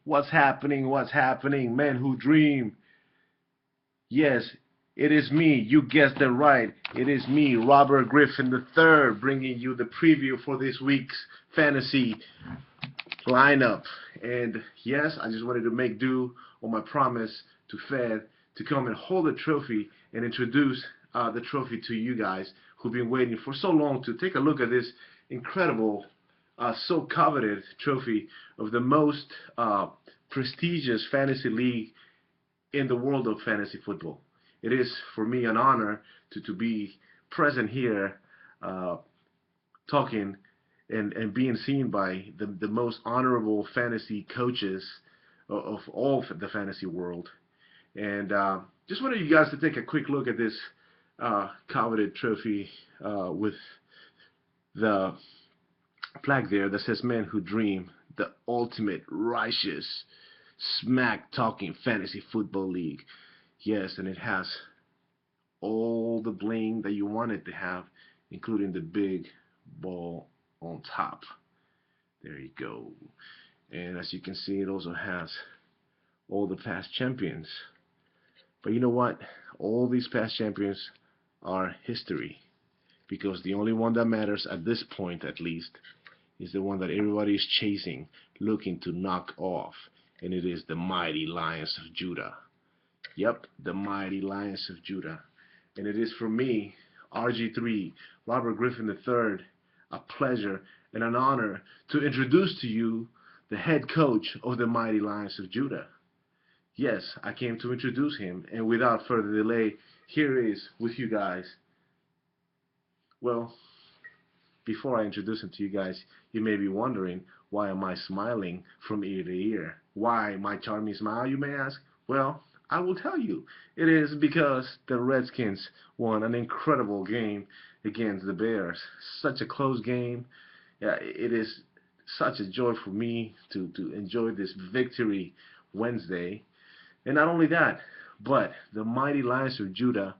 What's happening? What's happening? Men who dream. Yes, it is me. You guessed it right. It is me, Robert Griffin III, bringing you the preview for this week's fantasy lineup. And yes, I just wanted to make do on my promise to Fed to come and hold the trophy and introduce the trophy to you guys who've been waiting for so long to take a look at this incredible, so coveted trophy of the most prestigious fantasy league in the world of fantasy football. It is for me an honor to be present here uh, talking and being seen by the most honorable fantasy coaches of all the fantasy world. And just wanted you guys to take a quick look at this coveted trophy with the plaque there that says "Men Who Dream," the ultimate righteous, smack-talking fantasy football league. Yes, and it has all the bling that you want it to have, including the big ball on top. There you go. And as you can see, it also has all the past champions. But you know what? All these past champions are history, because the only one that matters at this point, at least, is the one that everybody is chasing, looking to knock off, and it is the mighty Lions of Judah. Yep, the mighty Lions of Judah. And it is for me, RG3, Robert Griffin III, a pleasure and an honor to introduce to you the head coach of the mighty Lions of Judah. Yes, I came to introduce him, and without further delay, here is with you guys. Well, before I introduce him to you guys, you may be wondering, why am I smiling from ear to ear? Why my charming smile, you may ask? Well, I will tell you. It is because the Redskins won an incredible game against the Bears. Such a close game. Yeah, it is such a joy for me to enjoy this victory Wednesday. And not only that, but the mighty Lions of Judah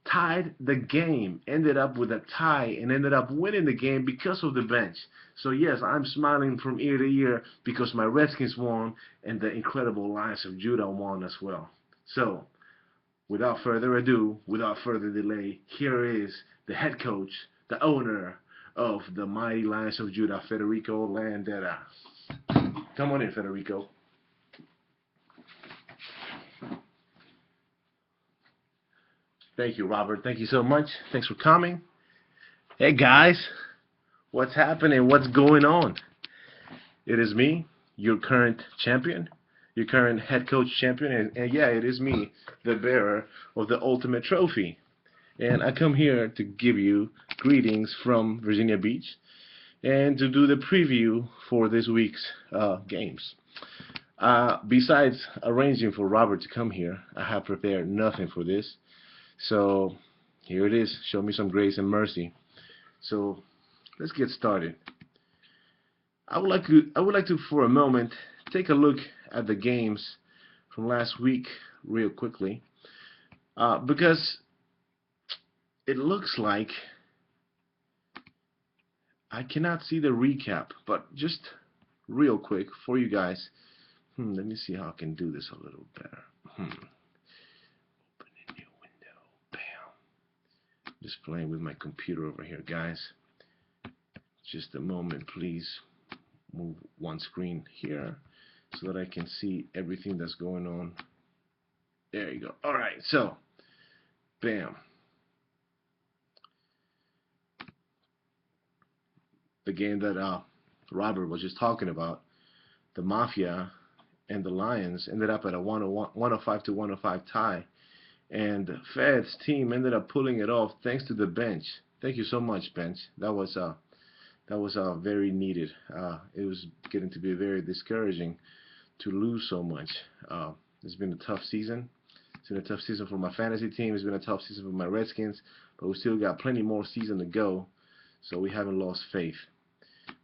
tied the game, ended up with a tie, and ended up winning the game because of the bench. So yes, I'm smiling from ear to ear because my Redskins won and the incredible Lions of Judah won as well. So without further ado, without further delay, here is the head coach, the owner of the mighty Lions of Judah, Federico Landera. Come on in, Federico. Thank you, Robert. Thank you so much. Thanks for coming. Hey, guys. What's happening? What's going on? It is me, your current champion, your current head coach champion, and yeah, it is me, the bearer of the ultimate trophy. And I come here to give you greetings from Virginia Beach and to do the preview for this week's games. Besides arranging for Robert to come here, I have prepared nothing for this. So here it is. Show me some grace and mercy. So let's get started. I would like to for a moment take a look at the games from last week real quickly, because it looks like I cannot see the recap, but just real quick for you guys. Let me see how I can do this a little better. Open a new window. Bam. Just playing with my computer over here, guys. Just a moment, please. Move one screen here so that I can see everything that's going on. There you go. All right, so bam. The game that Robert was just talking about, the Mafia and the Lions, ended up at a 105 to 105 tie, and Fed's team ended up pulling it off thanks to the bench. Thank you so much, bench. That was very needed. It was getting to be very discouraging to lose so much. It's been a tough season. It's been a tough season for my fantasy team. It's been a tough season for my Redskins, but we still got plenty more season to go, so we haven't lost faith.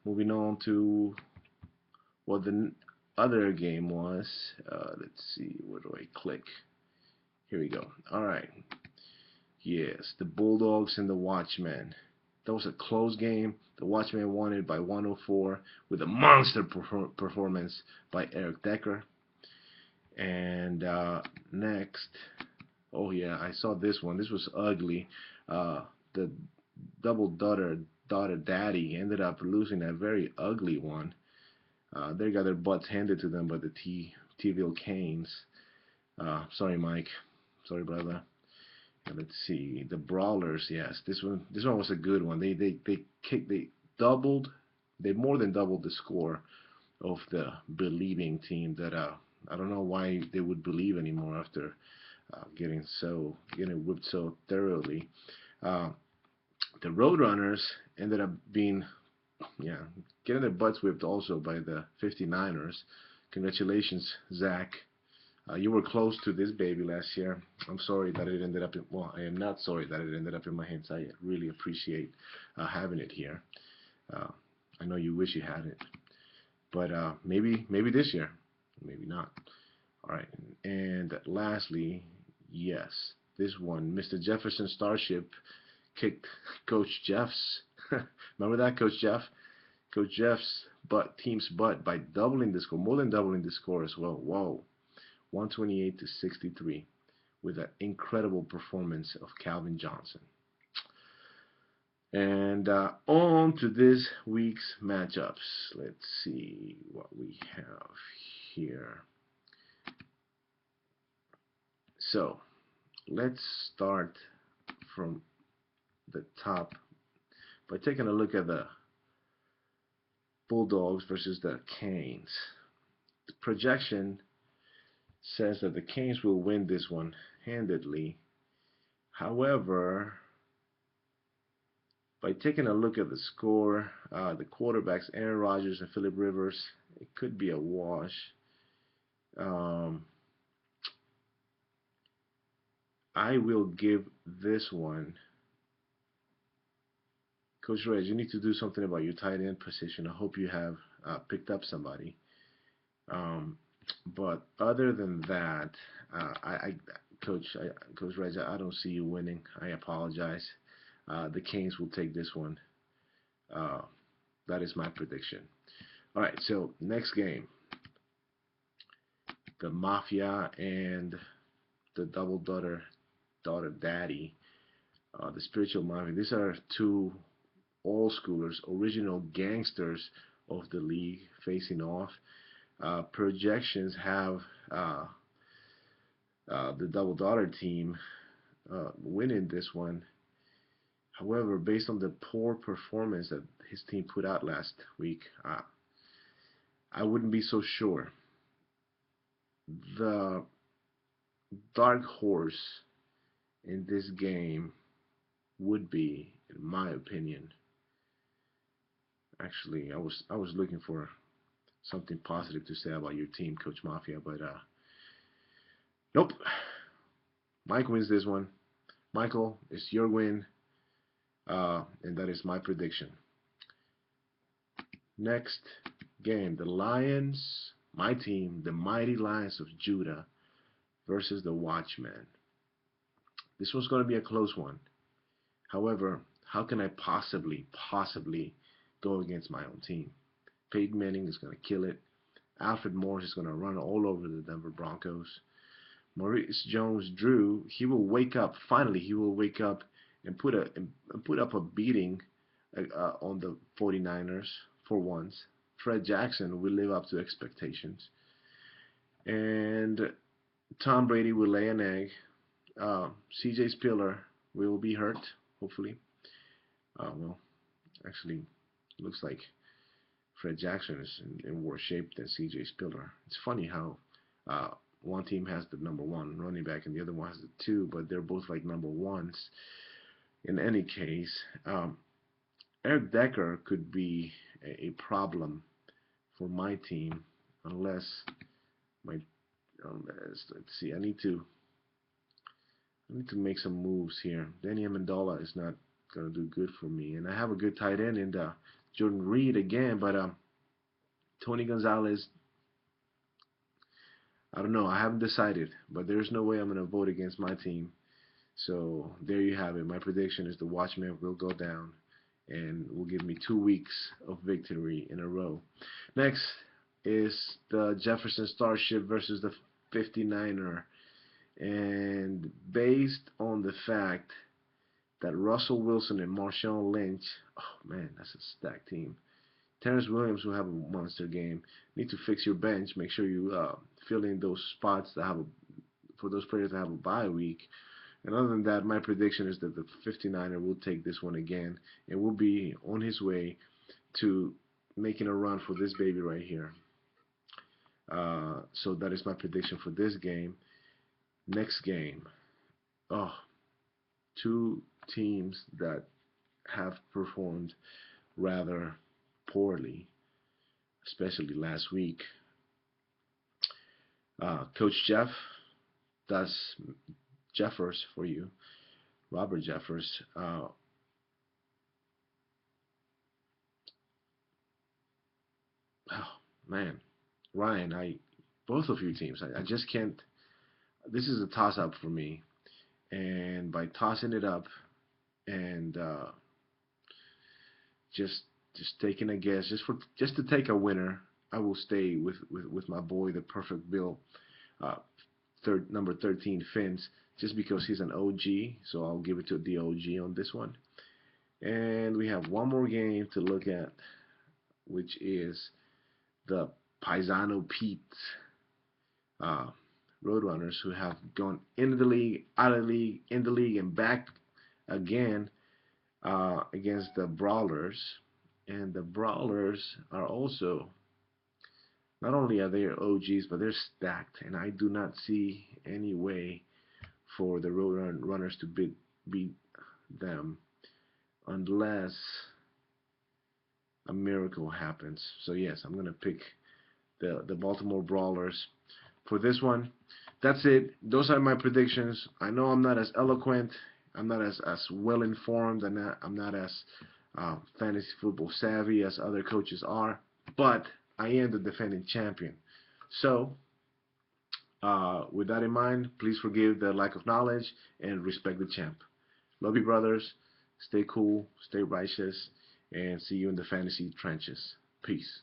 Moving on to what the other game was. Let's see, where do I click? Here we go. All right. Yes, the Bulldogs and the Watchmen. That was a close game. The Watchmen won it by 104 with a monster performance by Eric Decker. And next, oh yeah, I saw this one. This was ugly. The double daughter daddy ended up losing a very ugly one. They got their butts handed to them by the T-ville Canes. Sorry, Mike. Sorry, brother. And let's see, the Brawlers. Yes, this one was a good one. They doubled, they more than doubled the score of the believing team. That I don't know why they would believe anymore after getting whipped so thoroughly. Uh, the Roadrunners ended up being, yeah, getting their butts whipped also by the 59ers. Congratulations, Zach. You were close to this baby last year. I'm sorry that it ended up in, well, I am not sorry that it ended up in my hands. I really appreciate having it here. I know you wish you had it, but maybe this year, maybe not. All right, and lastly, yes, this one, Mr. Jefferson Starship kicked Coach Jeff's. Remember that, Coach Jeff? Coach Jeff's team's butt by doubling the score, more than doubling the score as well. Whoa. 128 to 63 with an incredible performance of Calvin Johnson. And on to this week's matchups. Let's see what we have here. So let's start from the top by taking a look at the Bulldogs versus the Canes. The projection says that the Canes will win this one handedly. However, by taking a look at the score, the quarterbacks Aaron Rodgers and Philip Rivers, it could be a wash. I will give this one. Coach Reg, you need to do something about your tight end position. I hope you have picked up somebody. But other than that, Coach Reg, I don't see you winning. I apologize. The Canes will take this one. That is my prediction. All right, so next game, the Mafia and the double daughter daddy, the Spiritual Mafia. These are two old schoolers, original gangsters of the league facing off. Projections have the double daughter team winning this one. However, based on the poor performance that his team put out last week, I wouldn't be so sure. The dark horse in this game would be, in my opinion, actually, I was looking for something positive to say about your team, Coach Mafia, but nope. Mike wins this one. Michael, it's your win, and that is my prediction. Next game, the Lions, my team, the Mighty Lions of Judah versus the Watchmen. This was going to be a close one. However, how can I possibly go against my own team? Peyton Manning is going to kill it. Alfred Morris is going to run all over the Denver Broncos. Maurice Jones-Drew, he will wake up. Finally, he will wake up and put up a beating on the 49ers for once. Fred Jackson will live up to expectations. And Tom Brady will lay an egg. C.J. Spiller will be hurt, hopefully. Well, actually, looks like Fred Jackson is in worse shape than C.J. Spiller. It's funny how one team has the number one running back and the other one has the two, but they're both like number ones. In any case, Eric Decker could be a problem for my team unless let's see, I need to make some moves here. Danny Amendola is not going to do good for me, and I have a good tight end in Jordan Reed again, but Tony Gonzalez, I don't know. I haven't decided, but there's no way I'm going to vote against my team. So there you have it. My prediction is the Watchmen will go down, and will give me 2 weeks of victory in a row. Next is the Jefferson Starship versus the 59er. And based on the fact that Russell Wilson and Marshawn Lynch, oh man, that's a stacked team. Terrence Williams will have a monster game. Need to fix your bench. Make sure you fill in those spots that have for those players that have a bye week. And other than that, my prediction is that the 59er will take this one again and will be on his way to making a run for this baby right here. So that is my prediction for this game. Next game. Oh, two teams that have performed rather poorly, especially last week. Coach Jeff, that's Jeffers for you, Robert Jeffers. Oh man, Ryan, both of you teams, I just can't. This is a toss-up for me, and by tossing it up and just taking a guess, just to take a winner, I will stay with my boy, the perfect Bill, number 13 Fins, just because he's an OG. So I'll give it to the OG on this one. And we have one more game to look at, which is the Paisano Pete Roadrunners, who have gone into the league, out of the league, in the league, and back again against the Brawlers. And the Brawlers are also, not only are they OGs, but they're stacked. And I do not see any way for the Roadrunners to beat them unless a miracle happens. So yes, I'm going to pick the Baltimore Brawlers for this one. That's it. Those are my predictions. I know I'm not as eloquent. I'm not as well informed. I'm not as fantasy football savvy as other coaches are. But I am the defending champion. So, with that in mind, please forgive the lack of knowledge and respect the champ. Love you, brothers. Stay cool, stay righteous, and see you in the fantasy trenches. Peace.